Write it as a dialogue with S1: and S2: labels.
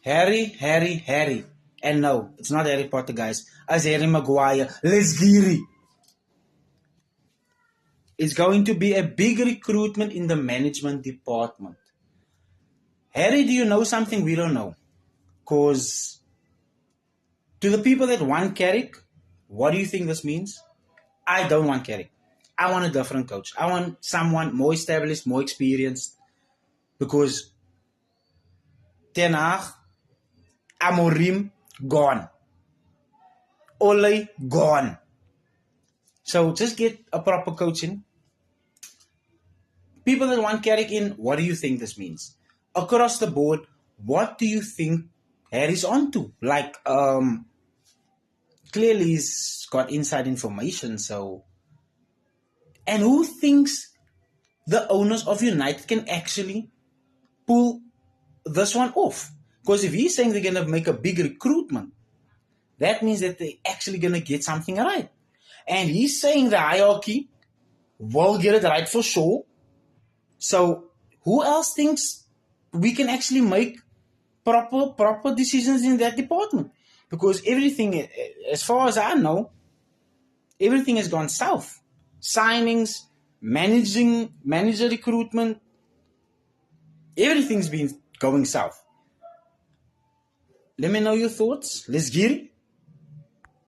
S1: Harry. And no, it's not Harry Potter, guys. It's Harry Maguire. Let's get it. It's going to be a big recruitment in the management department. Harry, do you know something we don't know? Because to the people that want Carrick, what do you think this means? I don't want Carrick. I want a different coach. I want someone more established, more experienced. Because Ten Hag, Amorim, gone. Ole, gone. So just get a proper coach in. People that want Carrick in, what do you think this means? Across the board, what do you think Harry's onto? Like, clearly he's got inside information, so. And who thinks the owners of United can actually pull this one off? Because if he's saying they're going to make a big recruitment, that means that they're actually going to get something right. And he's saying the hierarchy will get it right for sure. So who else thinks we can actually make proper decisions in that department? Because everything, as far as I know, everything has gone south. Signings, manager recruitment, everything's been going south. Let me know your thoughts. Let's get it.